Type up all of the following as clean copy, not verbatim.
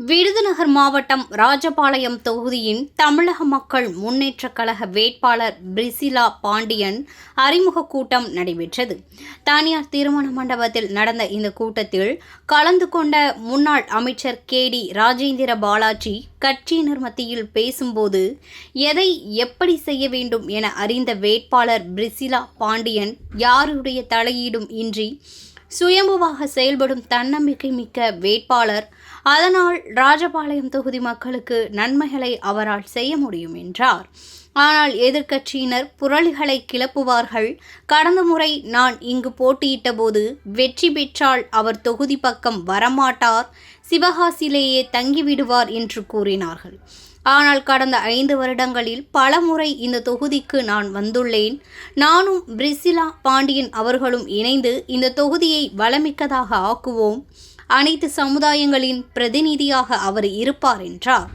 விருதுநகர் மாவட்டம் ராஜபாளையம் தொகுதியின் தமிழக மக்கள் முன்னேற்றக் கழக வேட்பாளர் பிரிசிலா பாண்டியன் அறிமுக கூட்டம் நடைபெற்றது. தனியார் திருமண மண்டபத்தில் நடந்த இந்த கூட்டத்தில் கலந்து கொண்ட முன்னாள் அமைச்சர் கேடி ராஜேந்திர பாலாஜி கட்சியினர் மத்தியில் பேசும்போது எதை எப்படி செய்ய வேண்டும் என அறிந்த வேட்பாளர் பிரிசிலா பாண்டியன் யாருடைய தலையீடும் இன்றி சுயம்புவாக செயல்படும் தன்னம்பிக்கை மிக்க வேட்பாளர். அதனால் ராஜபாளையம் தொகுதி மக்களுக்கு நன்மைகளை அவரால் செய்ய முடியும் என்றார். ஆனால் எதிர்க்கட்சியினர் புரளிகளை கிளப்புவார்கள். கடந்த முறை நான் இங்கு போட்டியிட்ட போது வெற்றி பெற்றால் அவர் தொகுதி பக்கம் வரமாட்டார், சிவகாசியிலேயே தங்கிவிடுவார் என்று கூறினார்கள். ஆனால் கடந்த 5 வருடங்களில் பல முறை இந்த தொகுதிக்கு நான் வந்துள்ளேன். நானும் பிரிசிலா பாண்டியன் அவர்களும் இணைந்து இந்த தொகுதியை வளமிக்கதாக ஆக்குவோம். அனைத்து சமுதாயங்களின் பிரதிநிதியாக அவர் இருப்பார் என்றார்.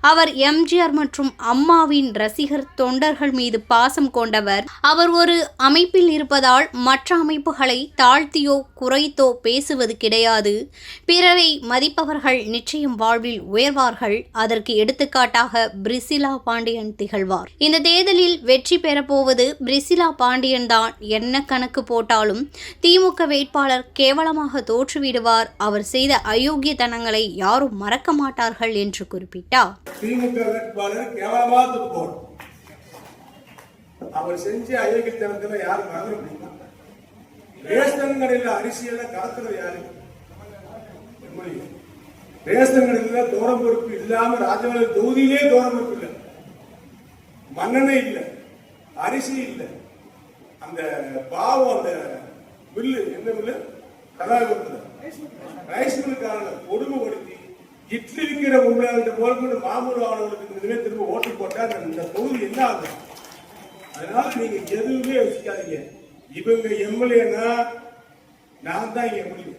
அவர் எம்ஜிஆர் மற்றும் அம்மாவின் ரசிகர் தொண்டர்கள் மீது பாசம் கொண்டவர். அவர் ஒரு அமைப்பில் இருப்பதால் மற்ற அமைப்புகளை தாழ்த்தியோ குறைத்தோ பேசுவது கிடையாது. பிறரை மதிப்பவர்கள் நிச்சயம் வாழ்வில் உயர்வார்கள். அதற்கு எடுத்துக்காட்டாக பிரிசிலா பாண்டியன் திகழ்வார். இந்த தேர்தலில் வெற்றி பெறப்போவது பிரிசிலா பாண்டியன் தான். என்ன கணக்கு போட்டாலும் திமுக வேட்பாளர் கேவலமாக தோற்றுவிடுவார். அவர் செய்த அயோக்கியத்தனங்களை யாரும் மறக்க மாட்டார்கள் என்று குறிப்பிட்டார். திமுக வேட்பாளர் கேவலமா தோற்பார். அவர் செஞ்ச அயோக்கியத்தனத்துல யாரும் மறந்துட முடியுமா? ரேஷன் கடையில் அரிசியெல்லாம் கடத்துறது யாரு? ரேஷன் கடையில் தோரம் பொறுப்பு இல்லாம ராஜபாளையம் தொகுதியிலே தோரம் பொறுப்பு இல்லை, மண்ணெண்ணெய் இல்லை, அரிசி இல்லை. அந்த பாவம் அந்த மில்லு என்ன மில்லு கலாபுரத்துல ரைஸ் மில்லுக்கான கொடுமைப்படுத்தி இட்லி விற்கிற உண்மையாளர்கிட்ட போல மாமூல் ஆனவர்களுக்கு திரும்ப ஓட்டு போட்டா இந்த தொகுதி என்ன ஆகும்? அதனால நீங்க எதுவுமே யோசிக்காதீங்க. இவங்க எம்எல்ஏனா நான் தான் இங்க எம்எல்ஏ.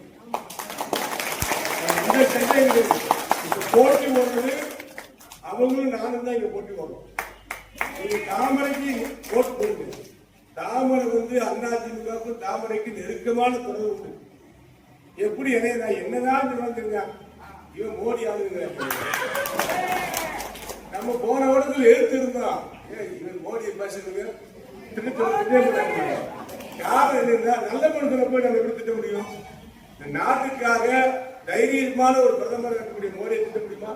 இந்த சண்டை போட்டி ஓடுறது அவங்களும் நானும் தான் இங்க போட்டி ஓடுறோம். நீங்க தாமரைக்கு ஓட்டு போடுங்க. தாமரை அதிமுகவுக்கும் தாமரைக்கு நெருக்கமான தொடர்பு உண்டு. எப்படி என்னதான் வந்துருங்க இவன் மோடி ஆளுங்க. நம்ம போன வருடத்தில் எழுத்து இருந்தோம். இவன் மோடியை பேசுறது காரணம் என்ன? நல்ல மனுஷனை போய் நம்ம எப்படி திட்ட முடியும்? நாட்டுக்காக தைரியமான ஒரு பிரதமர் இருக்கக்கூடிய மோடியை திட்ட முடியுமா?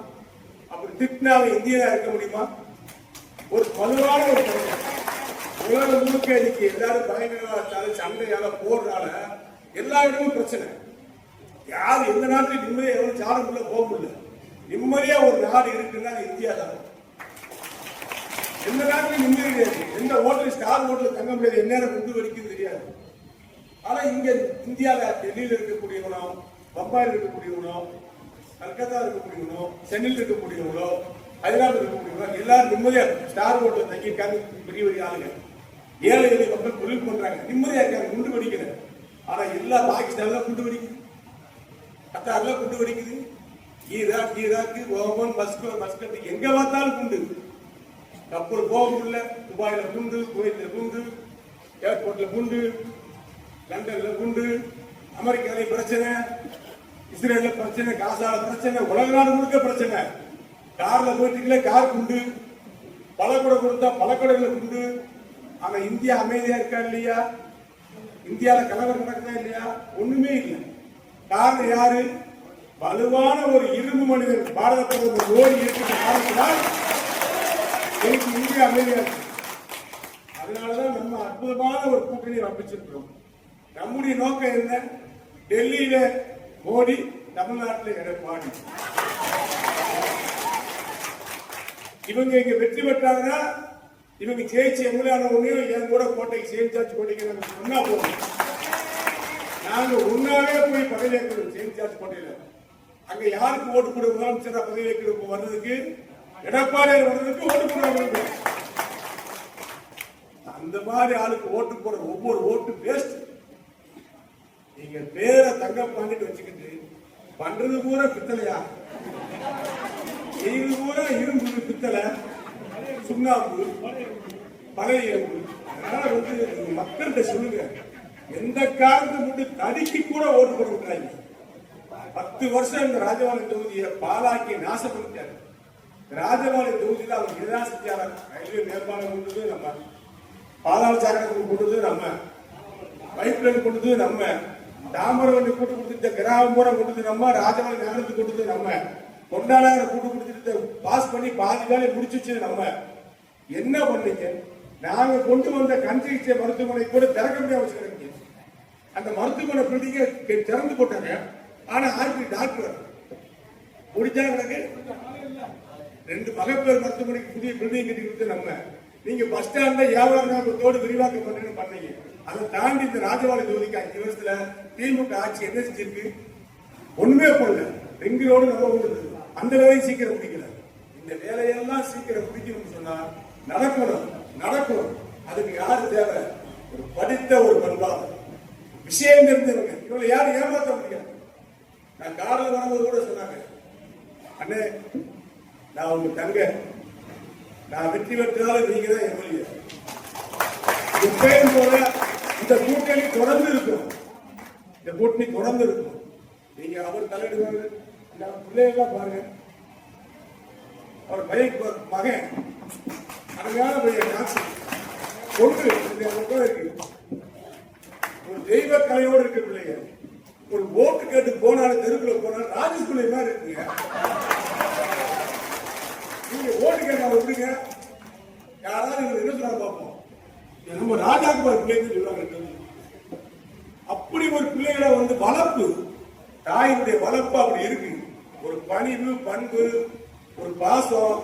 அப்படி திட்டினால இந்தியா இருக்க முடியுமா? ஒரு வலுவான ஒரு பிரதமர் உலகம் முழுக்க இன்னைக்கு எல்லாரும் பயங்கரவாதத்தால சண்டையால போடுறால எல்லா இடமும் பிரச்சனை. யார் எந்த நாட்டில் நிம்மதியா எவ்வளவு சாடக்குள்ள போக முடியல. நிம்மதியா ஒரு நாடு இருக்குன்னா இந்தியா தான். எந்த நாட்டிலும் நிம்மதி கிடையாது. எந்த ஹோட்டல் ஸ்டார் ஹோட்டல் தங்க முடியாது. எந்நேரம் குண்டு வெடிக்குது தெரியாது. ஆனா இங்க இந்தியாவில் டெல்லியில் இருக்கக்கூடியவனோ, பம்பாயில் இருக்கக்கூடியவனோ, கல்கத்தா இருக்கக்கூடியவனோ, சென்னையில் இருக்கக்கூடியவங்களோ, ஹைதராபாத் இருக்கக்கூடியவங்களோ எல்லாரும் நிம்மதியா ஸ்டார் ஹோட்டல் தங்கியிருக்காங்க. பெரிய பெரிய ஆளுங்க ஏழை எளிய மக்கள் தொழில் பண்றாங்க, நிம்மதியா இருக்காங்க, குண்டு வெடிக்கல. ஆனா எல்லா பாகிஸ்தான்ல குண்டு வெடிக்குது, கத்தார்ல குண்டு வெடிக்குது, ஈராக்கு ஓமன் மஸ்கட் எங்க பார்த்தாலும் குண்டு. கப்பல் போக முடியல, துபாயில குண்டு, குவைத்ல குண்டு, ஏர்போர்ட்ல குண்டு, லண்டன்ல குண்டு, அமெரிக்கால பிரச்சனை, இஸ்ரேல்ல பிரச்சனை, காசால பிரச்சனை, உலக நாடு முழுக்க பிரச்சனை. கார்ல போயிட்டு கார் குண்டு, பழக்கூட கொடுத்தா பழக்கூடல குண்டு. ஆனா இந்தியா அமைதியா இருக்கா இல்லையா? இந்தியால கலவரம் நடக்குதா இல்லையா? ஒண்ணுமே இல்லை. காரணம் யாரு? வலுவான ஒரு இரும்பு மனிதன் பாரத பிரதமர் மோடி இருக்கிற காரணத்தினால் இந்தியா அமைதியா இருக்கு. அதனாலதான் நம்ம அற்புதமான ஒரு கூட்டணி அமைச்சிருக்கிறோம். நம்முடைய நோக்கம் என்ன? டெல்லியில மோடி, தமிழ்நாட்டில் எடப்பாடி. இவங்க இங்க வெற்றி பெற்றாங்கன்னா இவங்க ஜெயிச்சு எம்எல்ஏ உடனே என் கூட கோட்டைக்கு சேர்ந்தாச்சு கோட்டைக்கு நாங்க சொன்னா போதும். நாங்க உன்னாவே போய் பதவி ஏற்கிறோம் சேர்ந்தாச்சு கோட்டையில. அங்க யாருக்கு ஓட்டு போட முதலமைச்சரா பதவி ஏற்க வர்றதுக்கு, எடப்பாடியார் வர்றதுக்கு ஓட்டு போடுறாங்க. அந்த மாதிரி ஆளுக்கு ஓட்டு போட ஒவ்வொரு ஓட்டு வேஸ்ட். நீங்க பேரை தங்கப்பாண்டிட்டு வச்சுக்கிட்டு பண்றது பூரா பித்தளையா, இது பூரா இரும்பு பித்தளை, சுண்ணாம்பு, பழைய. அதனால மக்கள்கிட்ட சொல்லுங்க, எந்த காரணத்தை மட்டும் தடிக்கு கூட ஓட்டு போட விட்டாங்க. 10 வருஷம் இந்த ராஜபாளையம் தொகுதியை பாலாக்கி நாசப்படுத்தாரு. ராஜபாளையம் தொகுதியில் அவர் நிராசத்தியாளர். ரயில்வே மேம்பாலம் கொண்டது நம்ம, பாதாள சாக்கடைக்கு கொண்டது நம்ம, பைப் லைன் கொண்டது நம்ம, தாமரவண்டி கூட்டு கொடுத்துட்ட கிராமப்புறம் கொண்டது நம்ம, ராஜபாளையம் நகரத்துக்கு கொண்டது நம்ம, கொண்டாடாத கூட்டு கொடுத்துட்டு பாஸ் பண்ணி பாதி வேலையை முடிச்சு நம்ம. என்ன பண்ணீங்க? நாங்க கொண்டு வந்த கஞ்சிகிச்சை மருத்துவமனை கூட திறக்க முடியாம வச்சுக்கிறீங்க. அந்த மருத்துவமனை பில்டிங்க திறந்து போட்டாங்க. ஆனா ஆர்பி டாக்டர் முடிச்சாங்க. 2 மகப்பேறு மருத்துவமனைக்கு புதிய பில்டிங் கட்டி கொடுத்து நம்ம. நீங்க பஸ் ஸ்டாண்ட்ல வியாபாரத்தோடு விரிவாக்கம் பண்ணீங்க. அதை தாண்டி இந்த ராஜபாளையம் தொகுதிக்கு 5 வருஷத்துல திமுக ஆட்சி என்ன செஞ்சிருக்கு? ஒண்ணுமே பண்ணல. ரிங் ரோடு நம்ம கொண்டு அந்த வேலையை சீக்கிரம் முடிக்கல. இந்த வேலையெல்லாம் சீக்கிரம் முடிக்கணும்னு சொன்னா நடக்கணும். அதுக்கு யாரு தேவை? ஒரு படித்த ஒரு பண்பாளர், விஷயம் தெரிஞ்சவங்க. இவங்களை யாரும் ஏமாற்ற முடியாது. நான் காரில் வரும்போது கூட சொன்னாங்க, அண்ணே நான் உங்க தங்க, நான் வெற்றி பெற்றாலும் நீங்க தான் எம்எல்ஏ. எப்பயும் போல இந்த கூட்டணி தொடர்ந்து இருக்கும். நீங்க அவர் தலையிடுவாங்க. பிள்ளைகள்லாம் பாருங்க, அவர் மகன் அருமையான பொண்ணு இருக்கு. ஒரு தெய்வ கலையோடு இருக்க பிள்ளைங்க. ஒரு ஓட்டு கேட்டு போனாலும் தெருக்குள்ள போனாலும் ராஜேஷ் பிள்ளை மாதிரி இருக்குங்க. நீங்க ஓட்டு கேட்டா எப்படிங்க? யாராவது என்ன சொல்ல பார்ப்போம், நம்ம ராஜாக்குமார் பிள்ளைன்னு சொல்லுவாங்க. அப்படி ஒரு பிள்ளைகளை வளர்ப்பு, தாயினுடைய வளர்ப்பு அப்படி இருக்கு. ஒரு பணிவு, பண்பு, ஒரு பாசம்,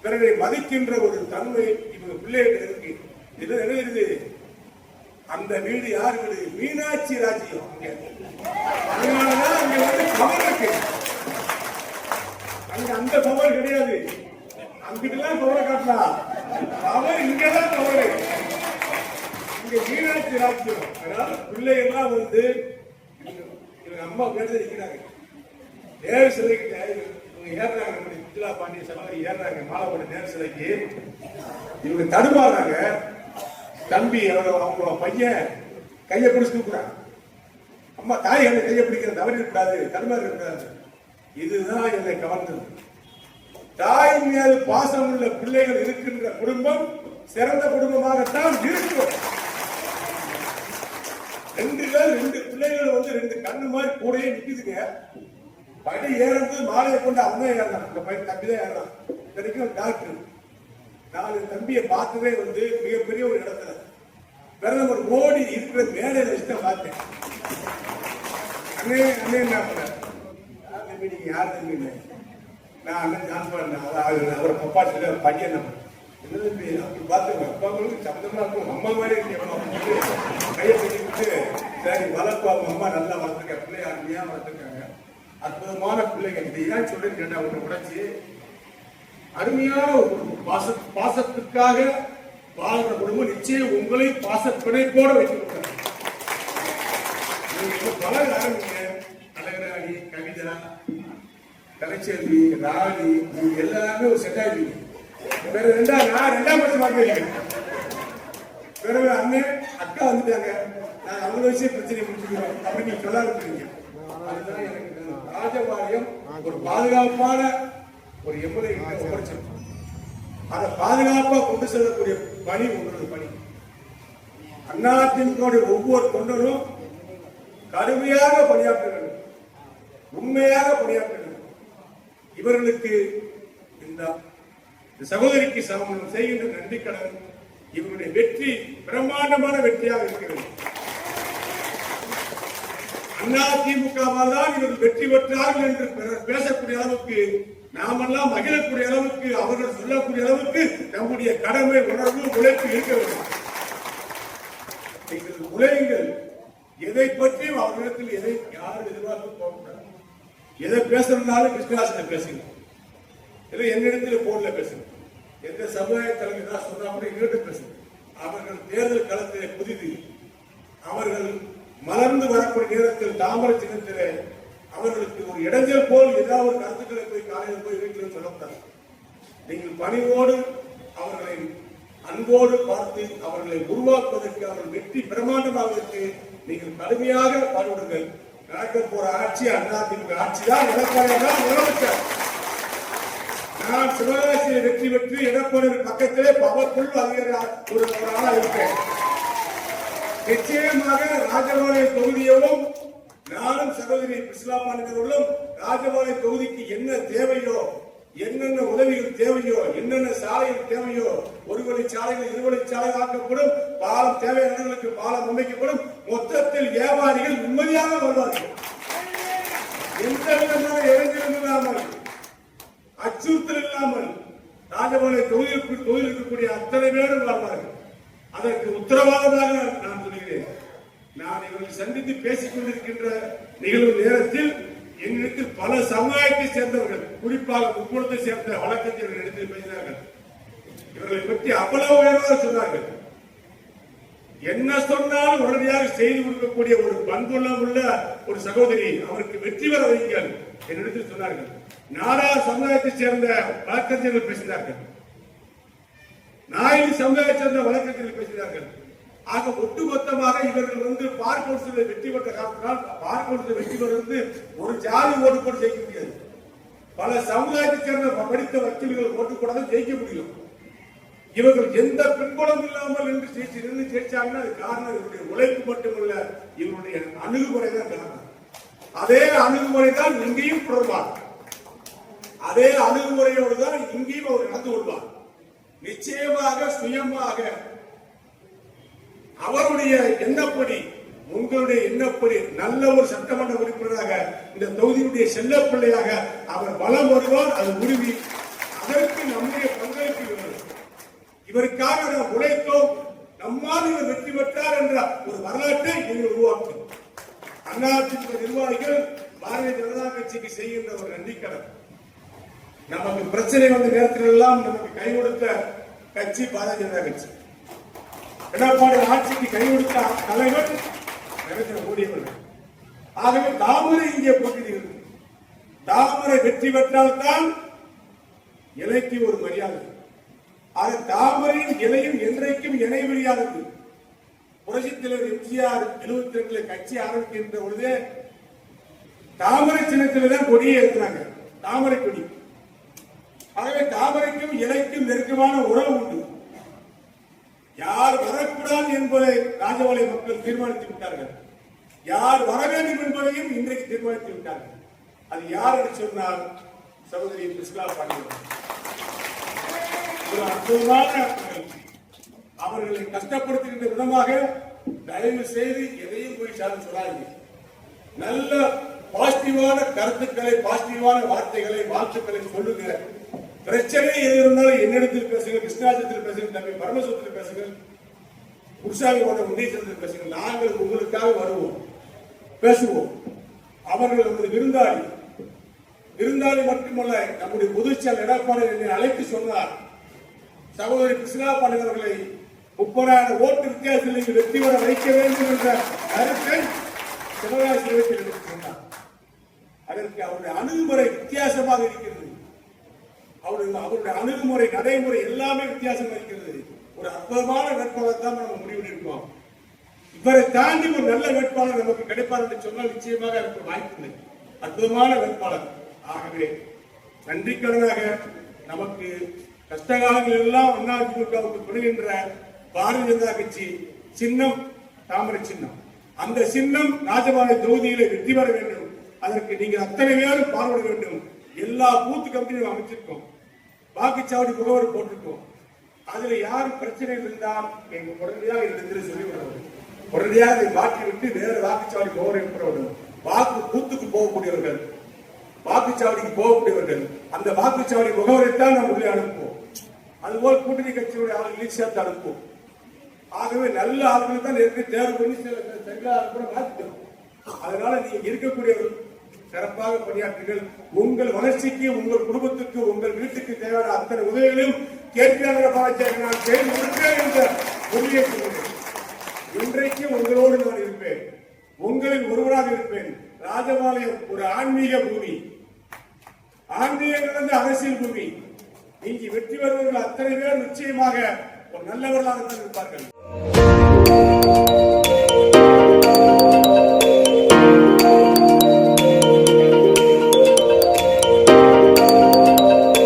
பிறரை மதிக்கின்ற ஒரு தன்மை இவங்க பிள்ளைகிட்ட இருக்கு. இது எழுது. அந்த வீடு யார் வீடு? மீனாட்சி ராஜ்யம். அதனாலதான் அங்க பவர் இருக்கு. அங்க அந்த பவர் கிடையாது. அங்கிட்டலாம் பவரை காட்டலாம். பவர் இங்கதான் பவர். இங்க மீனாட்சி ராஜ்யம். அதனால பிள்ளைகள்லாம் அம்மா பேச இருக்கிறாங்க. நேரு சிலைக்கு ஏறாங்க. சுற்றுலா பாண்டிய சபை ஏறாங்க. மாலப்பட நேரு சிலைக்கு இவங்க தடுமாறாங்க. தம்பி அவங்க பையன் கையை பிடிச்சு தூக்குறாங்க. அம்மா தாய் கையை பிடிக்கிற தவறி இருக்காது, தடுமாறி இருக்காது. இதுதான் என்னை கவர்ந்தது. தாய் மீது பாசம் உள்ள பிள்ளைகள் இருக்கின்ற குடும்பம் சிறந்த குடும்பமாகத்தான் இருக்கும். 2 பிள்ளைகள் 2 கண்ணு மாதிரி கூடயே நிக்குதுங்க. படி ஏறது மாலையை கொண்டு அண்ணன் ஏறான். அந்த பையன் தம்பி தான் ஏறான். வரைக்கும் டாக்டர். 4 தம்பியை பார்த்ததே மிகப்பெரிய ஒரு இடத்துல பிரதமர் மோடி இருக்கிற மேடையில வச்சுதான் பார்த்தேன். அண்ணே என்ன தம்பி, நீங்க யார் தம்பி? நான் அண்ணன் ஜான் அவரை பப்பா சொல்ல பையன் என்ன தம்பி அப்படி பார்த்துங்க. அப்பாங்களுக்கு சம்பந்தமா இருக்கும். அம்மா மாதிரி இருக்கு. கையை பிடிக்கிட்டு சரி வளர்ப்பு. அவங்க அம்மா நல்லா வளர்த்துருக்க பிள்ளைய அருமையா வளர்த்துருக்காங்க. அற்புதமான பிள்ளைங்க. இதை ஏன் சொல்றேன்னு கேட்டா ஒண்ணு உடைச்சு அருமையான பாசத்துக்காக வாழ்ற குடும்பம் நிச்சயம் உங்களை பாசப்பிணைப்போட வைத்திருக்கிறார். நீங்க பலர் ஆரம்பிங்க. அழகராணி, கவிதா, கலைச்செல்வி, ராணி, நீங்க எல்லாருமே ஒரு செட் ஆகிடுவீங்க. வேற நான் 2ஆம் பட்சம் பார்க்க. பிறகு அண்ணன் அக்கா வந்துட்டாங்க. நான் அவங்க வச்சே பிரச்சனை முடிச்சுக்கிறோம் அப்படின்னு நீங்க சொல்ல ஆரம்பிக்கிறீங்க. அதுதான் எனக்கு ராஜபாளையம் ஒரு பாதுகாப்பான ஒரு எம்எல்ஏ ஒப்படைச்சிருக்கோம். அதை பாதுகாப்பா கொண்டு செல்லக்கூடிய பணி உங்களது பணி. அதிமுக ஒவ்வொரு தொண்டரும் கடுமையாக பணியாற்ற வேண்டும், உண்மையாக பணியாற்ற வேண்டும். இவர்களுக்கு இந்த சகோதரிக்கு சமம் செய்கின்ற நன்றி கடன் இவருடைய வெற்றி பிரம்மாண்டமான வெற்றியாக இருக்கிறது. அதிமுகவால் தான் இவர்கள் வெற்றி பெற்றார்கள் என்று பேசக்கூடிய அளவுக்கு, நாமெல்லாம் மகிழக்கூடிய அளவுக்கு, அவர்கள் சொல்லக்கூடிய அளவுக்கு நம்முடைய கடமை, உணர்வு, உழைப்பு இருக்க வேண்டும். நீங்கள் உழையுங்கள். எதை பற்றியும் அவர்களிடத்தில் எதை யாரும் எதிர்பார்த்து போகக்கூடாது. எதை பேசுறதுனாலும் கிருஷ்ணராசனை பேசுங்க, இல்லை என்னிடத்தில் போன்ல பேசுங்க. எந்த சமுதாய தலைவர் தான் சொன்னா கூட எங்கிட்ட பேசுங்க. அவர்கள் தேர்தல் களத்திலே புதிது. அவர்கள் மலர்ந்து வரக்கூடிய நேரத்தில் தாமரை சின்னத்திலே அவர்களுக்கு ஒரு இடைஞ்சல் போல் ஏதாவது ஒரு கருத்துக்களை போய் காலையில் போய் வீட்டில் சொல்லக்கூடாது. நீங்கள் பணிவோடு அவர்களை அன்போடு பார்த்து அவர்களை உருவாக்குவதற்கு, அவர்கள் வெற்றி பிரமாண்டமாவதற்கு நீங்கள் கடுமையாக பாடுபடுங்கள். நடக்க போற ஆட்சி அதிமுக ஆட்சி தான். எடப்பாடி தான் முதலமைச்சர். நான் சிவகாசியை வெற்றி பெற்று எடப்பாடி பக்கத்திலே பவர்ஃபுல் ஒரு ஆளா இருப்பேன். நிச்சயமாக ராஜபாளையம் தொகுதியிலும் நானும் சகோதரி பிரிசிலா பாண்டியர்களும் ராஜபாளையம் தொகுதிக்கு என்ன தேவையோ, என்னென்ன உதவிகள் தேவையோ, என்னென்ன சாலைகள் தேவையோ, ஒரு வழி சாலைகள் இருவழி சாலை ஆக்கப்படும், பாலம் தேவையான இடங்களுக்கு பாலம் அமைக்கப்படும். மொத்தத்தில் வியாபாரிகள் நிம்மதியாக வருவார்கள். எந்த விதமான இளைஞர்கள் இல்லாமல், அச்சுறுத்தல் இல்லாமல் ராஜபாளையம் தொகுதியில் இருக்கக்கூடிய அத்தனை பேரும் வாழ்வார்கள். அதற்கு உத்தரவாதமாக நான் சொல்கிறேன். நான் இவர்களை சந்தித்து பேசிக் கொண்டிருக்கின்ற நிகழ்வு நேரத்தில் என்னிடத்தில் பல சமுதாயத்தை சேர்ந்தவர்கள், குறிப்பாக முக்கூடத்தை சேர்ந்த வழக்கறிஞர்கள் இடத்தில் பேசினார்கள். இவர்களை பற்றி அவ்வளவு உயர்வாக சொன்னார்கள். என்ன சொன்னாலும் உடனடியாக செய்து கொடுக்கக்கூடிய ஒரு பண்புள்ளம் உள்ள ஒரு சகோதரி, அவருக்கு வெற்றி பெற வைங்கள் என்னிடத்தில் சொன்னார்கள். நாடா சமுதாயத்தை சேர்ந்த வழக்கறிஞர்கள் பேசினார்கள். நாயுடு சமுதாயத்தை சேர்ந்த வழக்கறிஞர்கள் பேசினார்கள். ஆக ஒட்டுமொத்தமாக இவர்கள் பார்க்கோன்ஸில் வெற்றி பெற்ற காரணத்தால் பார்க்கோன்ஸில் வெற்றி பெறுவது ஒரு ஜாதி ஓட்டு போட்டு ஜெயிக்க முடியாது. பல சமுதாயத்தை சேர்ந்த படித்த வக்கீல்கள் ஓட்டு போட ஜெயிக்க முடியும். இவர்கள் எந்த பின்புலம் இல்லாமல் என்று ஜெயிச்சாங்கன்னா அது காரணம் இவருடைய உழைப்பு மட்டுமல்ல, இவருடைய அணுகுமுறை தான் காரணம். அதே அணுகுமுறை தான் இங்கேயும் தொடர்பார். அதே அணுகுமுறையோடு தான் இங்கேயும் அவர் நடந்து கொள்வார். நிச்சயமாக சுயமாக அவருடைய எண்ணப்படி, உங்களுடைய எண்ணப்படி நல்ல ஒரு சட்டமன்ற உறுப்பினராக இந்த தொகுதியுடைய செல்ல பிள்ளையாக அவர் பலம் வருவார். அது உறுதி. அதற்கு நம்முடைய பங்களிப்பு வேண்டும். இவருக்காக நாம் உழைத்தோம், நம்மால் இவர் வெற்றி பெற்றார் என்ற ஒரு வரலாற்றை நீங்கள் உருவாக்கும். அதிமுக நிர்வாகிகள் பாரதிய ஜனதா கட்சிக்கு செய்கின்ற ஒரு நன்றிக்கடன். நமக்கு பிரச்சனை வந்த நேரத்தில் எல்லாம் நமக்கு கை கொடுத்த கட்சி பாரதிய ஜனதா கட்சி. எடப்பாடி ஆட்சிக்கு கை கொடுத்த தலைவர் நரேந்திர மோடி அவர்கள். ஆகவே தாமரை இங்கே போட்டியிடுகிறது. தாமரை வெற்றி பெற்றால்தான் இலைக்கு ஒரு மரியாதை. ஆக தாமரையின் இலையும் என்றைக்கும் இணை வெளியானது. புரட்சித் தலைவர் எம்ஜிஆர் 72 கட்சி ஆரம்பிக்கின்ற பொழுது தாமரை சின்னத்தில் தான் கொடியை ஏற்றினாங்க, தாமரை கொடி. ஆகவே தாமரைக்கும் இலைக்கும் நெருக்கமான உறவு உண்டு. யார் வரக்கூடாது என்பதை ராஜபாளைய மக்கள் தீர்மானித்து விட்டார்கள். யார் வர வேண்டும் என்பதையும் இன்றைக்கு தீர்மானித்து விட்டார்கள். அது யார் என்று சொன்னால் சகோதரி பிரிசிலா பாண்டியன். ஒரு அற்புதமான அவர்களை கஷ்டப்படுத்துகின்ற விதமாக தயவு செய்து எதையும் போய் சொல்லாதீங்க. நல்ல பாசிட்டிவான கருத்துக்களை, பாசிட்டிவான வார்த்தைகளை, வாழ்த்துக்களை சொல்லுங்க. பிரச்சனை எது இருந்தாலும் என்னிடத்தில் பேசுங்க, கிருஷ்ணாஜத்தில் பேசுங்க, தம்பி பரமசுரத்தில் பேசுங்க, குருசாமி போன்ற முன்னேற்றத்தில் பேசுங்க. நாங்கள் உங்களுக்காக வருவோம், பேசுவோம். அவர்கள் நமது விருந்தாளி மட்டுமல்ல, நம்முடைய பொதுச்செயலர் எடப்பாடி என்னை அழைத்து சொன்னார், சகோதரி பிரிசிலா பாண்டியன் அவர்களை 30,000 ஓட்டு வித்தியாசத்தில் நீங்கள் வெற்றி பெற வைக்க வேண்டும் என்ற கருத்தை சிவகாசி சொன்னார். அதற்கு அவருடைய அணுகுமுறை வித்தியாசமாக இருக்கிறது. அவருடைய அணுகுமுறை, நடைமுறை எல்லாமே வித்தியாசமாக இருக்கிறது. ஒரு அற்புதமான வேட்பாளர் தான் நம்ம முடிவெடுப்போம். இவரை தாண்டி ஒரு நல்ல வேட்பாளர் நமக்கு கிடைப்பார் என்று சொன்னால் நிச்சயமாக எனக்கு வாய்ப்பு இல்லை. அற்புதமான வேட்பாளர். ஆகவே நன்றிக்கடனாக நமக்கு கஷ்டகாலங்கள் எல்லாம் அதிமுகவுக்கு கொடுக்கின்ற பாரதிய ஜனதா கட்சி சின்னம் தாமரை சின்னம். அந்த சின்னம் ராஜபாளையம் தொகுதியிலே வெற்றி பெற வேண்டும். அதற்கு நீங்கள் அத்தனை பேரும் பார்வையிட வேண்டும். எல்லா பூத்து கமிட்டியும் அமைச்சிருக்கோம், வாக்குச்சாவடி முகவர் போட்டிருக்கோம். அதுல யாரும் பிரச்சனை இருந்தால் எங்க உடனடியாக இடத்தில் சொல்லிவிடணும். உடனடியாக அதை மாற்றிவிட்டு வேற வாக்குச்சாவடி முகவரை போடணும். வாக்கு பூத்துக்கு போகக்கூடியவர்கள், வாக்குச்சாவடிக்கு போகக்கூடியவர்கள், அந்த வாக்குச்சாவடி முகவரைத்தான் நாம் உள்ளே அனுப்புவோம். அதுபோல் கூட்டணி கட்சியுடைய ஆளுகளை சேர்த்து அனுப்புவோம். ஆகவே நல்ல ஆளுகளை தான் தேர்வு பண்ணி மாற்றிட்டோம். அதனால நீங்க இருக்கக்கூடியவர்கள் சிறப்பாக பணியாற்றுங்கள். உங்கள் வளர்ச்சிக்கு, உங்கள் குடும்பத்துக்கு, உங்கள் வீட்டுக்கு தேவையான அத்தனை உதவிகளையும் கேட்கிறார்கள் பாராட்டி நான் செய்து கொடுப்பேன் என்ற உறுதியை சொல்கிறேன். இன்றைக்கு உங்களோடு நான் இருப்பேன், உங்களில் ஒருவராக இருப்பேன். ராஜபாளையம் ஒரு ஆன்மீக பூமி, ஆன்மீகம் நடந்த அரசியல் பூமி. இங்கு வெற்றி பெறுவர்கள் அத்தனை பேர் நிச்சயமாக ஒரு நல்லவர்களாக இருப்பார்கள்.